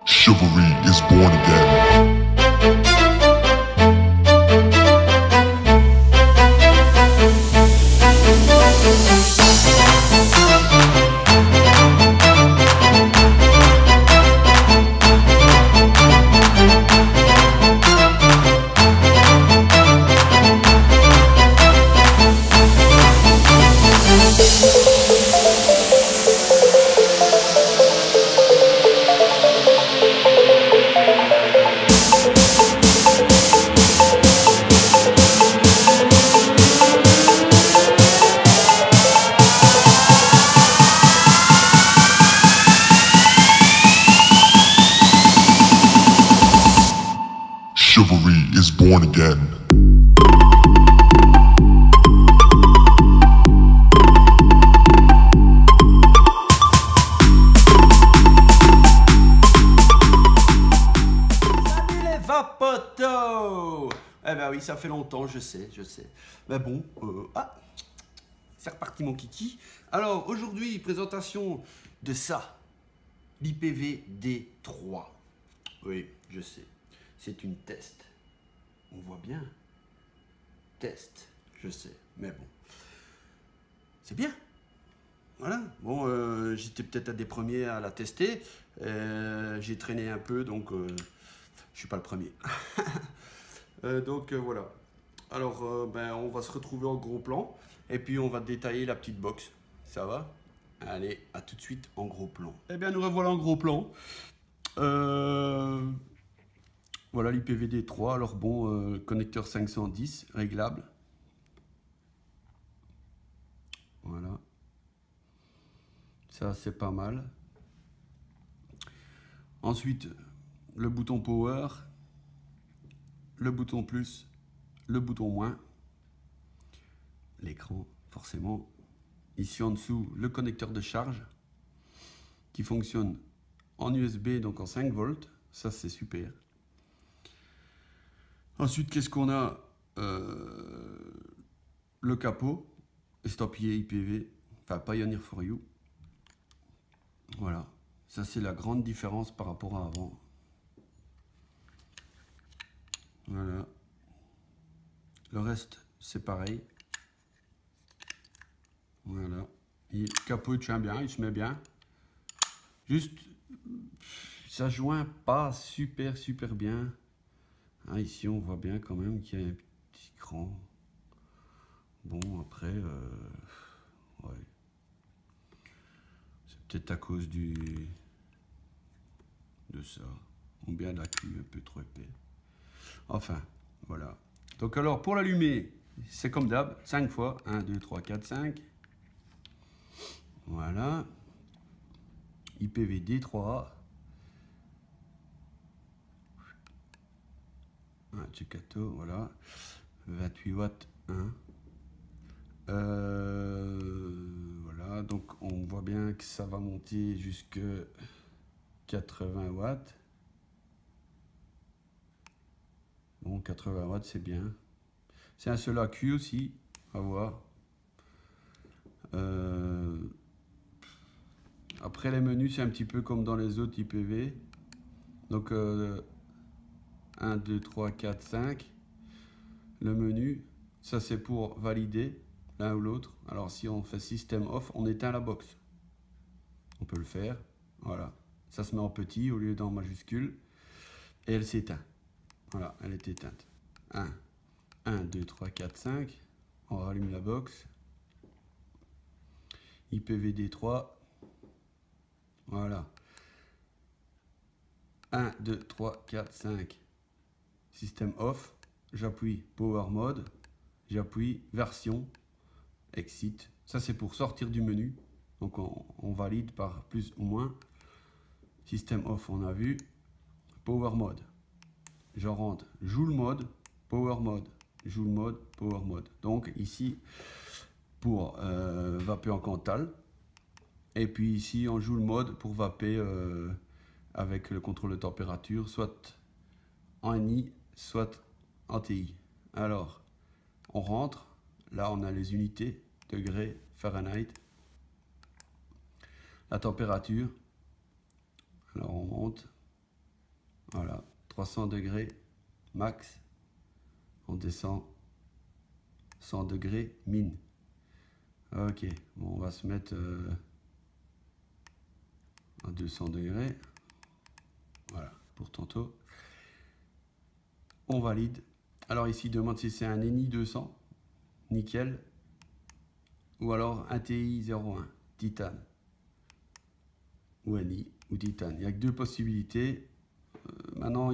Chivalry is born again. Chivalry is born again. Salut les vapotos! Eh ben oui, ça fait longtemps, je sais. Mais bon, c'est reparti mon kiki. Alors aujourd'hui, présentation de ça, l'IPV-D3. Oui, je sais, c'est une test. On voit bien. Test, je sais, mais bon. C'est bien. Voilà, bon, j'étais peut-être un des premiers à la tester. J'ai traîné un peu, donc je suis pas le premier. Voilà. Alors, ben, on va se retrouver en gros plan. Et puis, on va détailler la petite box. Ça va? Allez, à tout de suite en gros plan. Eh bien, nous revoilà en gros plan. Voilà l'IPv-D3. Alors bon, connecteur 510, réglable. Voilà. Ça, c'est pas mal. Ensuite, le bouton power, le bouton plus, le bouton moins, l'écran, forcément. Ici en dessous, le connecteur de charge qui fonctionne en USB, donc en 5 volts. Ça, c'est super. Ensuite, qu'est-ce qu'on a? Le capot, estampillé IPV, enfin Pioneer for You. Voilà, ça c'est la grande différence par rapport à avant. Voilà. Le reste, c'est pareil. Voilà. Et le capot, il tient bien, il se met bien. Juste, ça joint pas super bien. Ah, ici, on voit bien quand même qu'il y a un petit cran. Bon, après, ouais. C'est peut-être à cause de ça. Ou bien de la queue un peu trop épais. Enfin, voilà. Donc alors, pour l'allumer, c'est comme d'hab, 5 fois. 1, 2, 3, 4, 5. Voilà. IPv-D3. Un Ceccato, voilà. 28 watts, 1. Voilà, donc on voit bien que ça va monter jusque 80 watts. Bon, 80 watts, c'est bien. C'est un seul AQ aussi, à voir. Après les menus, c'est un petit peu comme dans les autres IPv. Donc 1, 2, 3, 4, 5. Le menu, ça c'est pour valider l'un ou l'autre. Alors si on fait système off, on éteint la box. On peut le faire. Voilà. Ça se met en petit au lieu d'en majuscule. Et elle s'éteint. Voilà, elle est éteinte. 1, 2, 3, 4, 5. On rallume la box. IPv-D3. Voilà. 1, 2, 3, 4, 5. Système off. J'appuie Power Mode. J'appuie Version. Exit. Ça, c'est pour sortir du menu. Donc, on valide par plus ou moins. Système off, on a vu. Power Mode. Je rentre. Joule mode. Power Mode. Joule mode. Power Mode. Donc, ici, pour vaper en Cantal. Et puis ici, on joue le mode pour vaper avec le contrôle de température, soit en NI, soit en TI. Alors, on rentre. Là, on a les unités, degrés, Fahrenheit. La température. Alors, on monte. Voilà, 300 degrés max. On descend 100 degrés min. Ok, bon, on va se mettre à 200 degrés. Voilà, pour tantôt. On valide. Alors ici, il demande si c'est un ENI 200, nickel, ou alors un TI 01, titane, ou ENI, ou titane. Il n'y a que deux possibilités. Maintenant,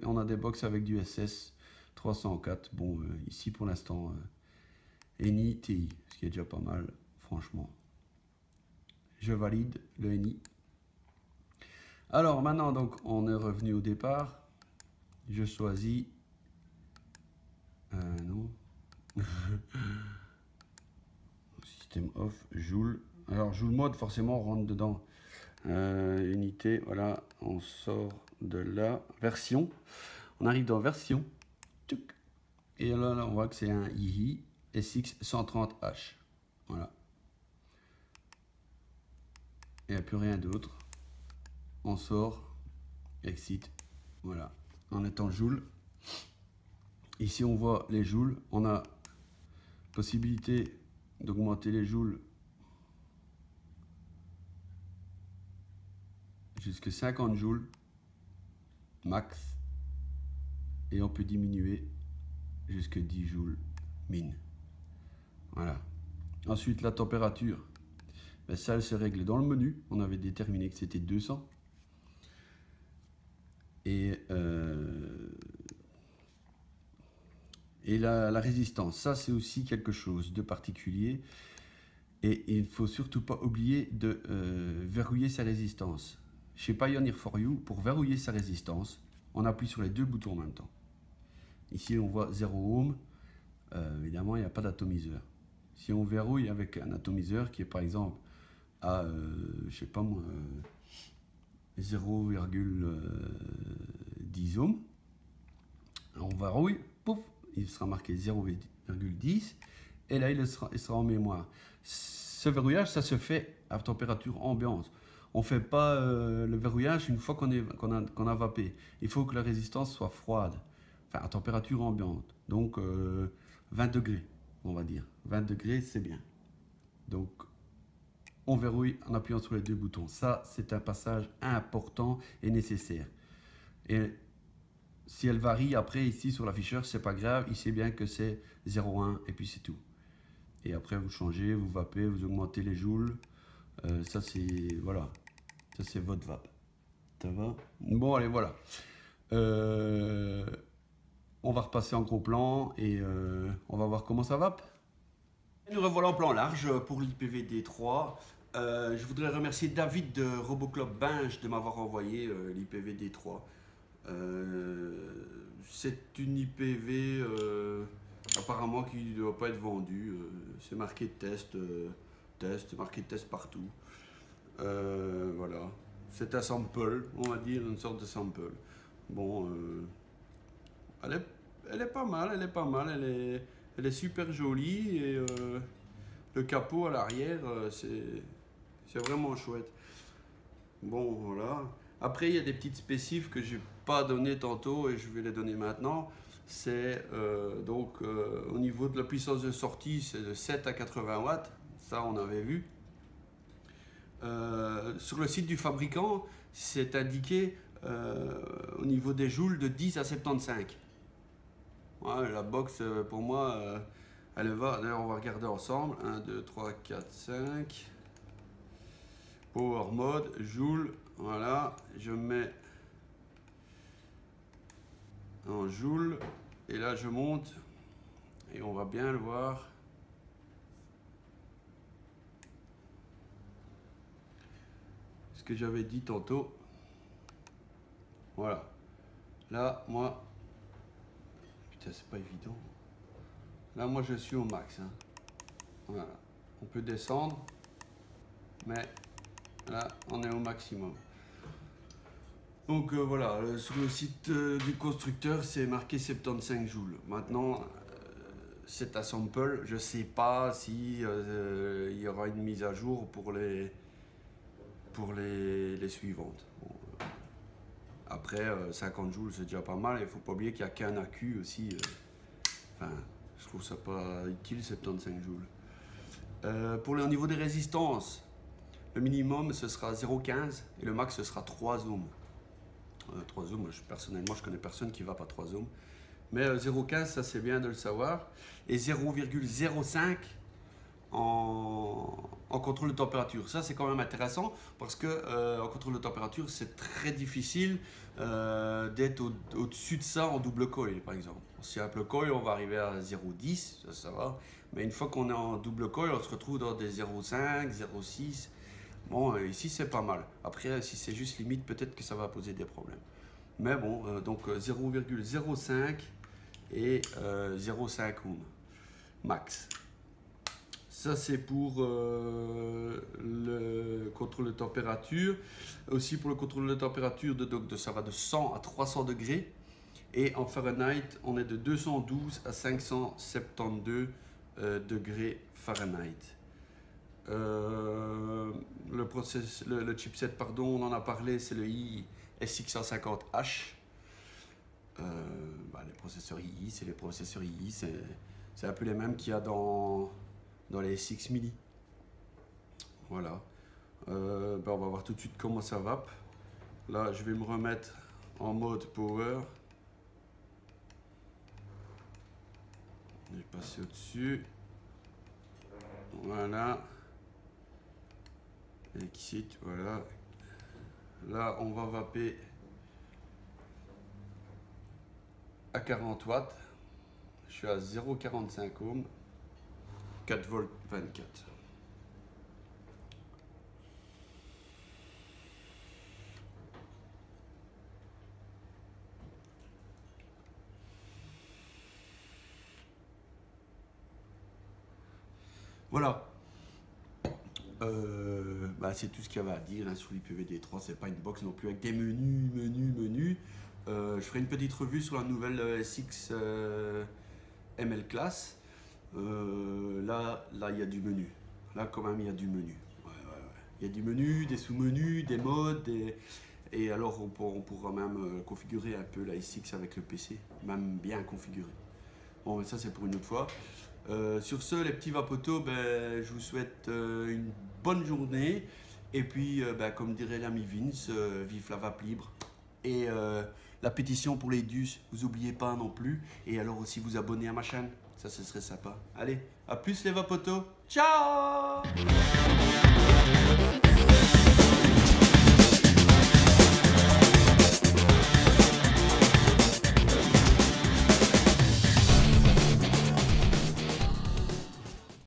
on a des box avec du SS 304. Bon, ici pour l'instant, ENI, TI, ce qui est déjà pas mal, franchement. Je valide le ENI. Alors maintenant, donc, on est revenu au départ. Je choisis... non. Système off, Joule. Alors, Joule mode, forcément, on rentre dedans. Unité, voilà, on sort de la version. On arrive dans version. Et là, on voit que c'est un II SX130H. Voilà. Il n'y a plus rien d'autre. On sort, exit. Voilà. En étant Joule. Ici, on voit les joules. On a possibilité d'augmenter les joules jusqu'à 50 joules max. Et on peut diminuer jusqu'à 10 joules min. Voilà. Ensuite, la température. Ben, ça, elle se règle dans le menu. On avait déterminé que c'était 200. Et la résistance, ça c'est aussi quelque chose de particulier. Et il ne faut surtout pas oublier de verrouiller sa résistance. Chez Pioneer for You, pour verrouiller sa résistance, on appuie sur les deux boutons en même temps. Ici on voit 0 ohm, évidemment il n'y a pas d'atomiseur. Si on verrouille avec un atomiseur qui est par exemple à, je sais pas moi, 0,10 ohm, on verrouille, pouf, il sera marqué 0,10 et là il sera en mémoire. Ce verrouillage, ça se fait à température ambiante. On ne fait pas le verrouillage une fois qu'on a vapé. Il faut que la résistance soit froide, enfin à température ambiante. Donc 20 degrés, on va dire. 20 degrés, c'est bien. Donc on verrouille en appuyant sur les deux boutons. Ça, c'est un passage important et nécessaire. Et si elle varie après ici sur l'afficheur, c'est pas grave. Il sait bien que c'est 0,1 et puis c'est tout. Et après vous changez, vous vapez, vous augmentez les joules. Ça c'est voilà, ça c'est votre vape. Ça va? Bon allez voilà. On va repasser en gros plan et on va voir comment ça vape. Et nous revoilà en plan large pour l'IPVD3. Je voudrais remercier David de Roboclub Binge de m'avoir envoyé l'IPVD3. C'est une IPV apparemment qui ne doit pas être vendue. C'est marqué test, marqué test partout. Voilà. C'est un sample, on va dire, une sorte de sample. Bon, elle est pas mal, elle est super jolie et le capot à l'arrière, c'est vraiment chouette. Bon, voilà. Après, il y a des petites spécifs que je n'ai pas données tantôt et je vais les donner maintenant. C'est au niveau de la puissance de sortie, c'est de 7 à 80 watts. Ça, on avait vu. Sur le site du fabricant, c'est indiqué au niveau des joules de 10 à 75. Ouais, la box, pour moi, elle va. D'ailleurs, on va regarder ensemble. 1, 2, 3, 4, 5. Power mode, joule. Voilà, je mets en joule et là je monte et on va bien le voir. Ce que j'avais dit tantôt. Voilà. Là, moi, putain, c'est pas évident. Là, moi, je suis au max. Hein. Voilà. On peut descendre, mais là, on est au maximum. Donc voilà, sur le site du constructeur, c'est marqué 75 joules. Maintenant, c'est un sample. Je ne sais pas si il y aura une mise à jour pour les suivantes. Bon, Après, 50 joules, c'est déjà pas mal. Il ne faut pas oublier qu'il n'y a qu'un accu aussi. Enfin, je trouve ça pas utile, 75 joules. Au niveau des résistances, le minimum, ce sera 0,15 et le max, ce sera 3 ohms. 3 ohms, personnellement, je connais personne qui va pas 3 ohms. Mais 0,15, ça c'est bien de le savoir. Et 0,05 en contrôle de température. Ça c'est quand même intéressant parce que en contrôle de température, c'est très difficile d'être au-dessus de ça en double coil par exemple. En simple coil, on va arriver à 0,10, ça va. Mais une fois qu'on est en double coil, on se retrouve dans des 0,5, 0,6. Bon, ici c'est pas mal. Après, si c'est juste limite, peut-être que ça va poser des problèmes. Mais bon, donc 0,05 et 0,5 ohm max. Ça c'est pour le contrôle de température. Aussi pour le contrôle de température, ça va de 100 à 300 degrés. Et en Fahrenheit, on est de 212 à 572 degrés Fahrenheit. Le chipset, pardon, on en a parlé, c'est le i-SX150H. Les processeurs II, c'est les processeurs II, c'est un peu les mêmes qu'il y a dans les SX Mini. Voilà. On va voir tout de suite comment ça va. Là, je vais me remettre en mode power. Je vais passer au-dessus. Voilà. Exit, voilà. Là, on va vaper à 40 watts. Je suis à 0,45 ohms. 4 volts 24. Voilà. C'est tout ce qu'il y avait à dire sur l'IPVD3. C'est pas une box non plus avec des menus. Je ferai une petite revue sur la nouvelle SX ML Class. Là, il y a du menu. Là, quand même, il y a du menu. Il y a du menu, des sous-menus, des modes. Et alors, on pourra même configurer un peu la SX avec le PC. Même bien configuré. Bon, mais ça, c'est pour une autre fois. Sur ce, les petits vapotos, je vous souhaite une bonne journée. Et puis, comme dirait l'ami Vince, vive la vape libre. Et la pétition pour les DUS, vous n'oubliez pas non plus. Et alors aussi vous abonner à ma chaîne, ça ce serait sympa. Allez, à plus les vapotos, ciao!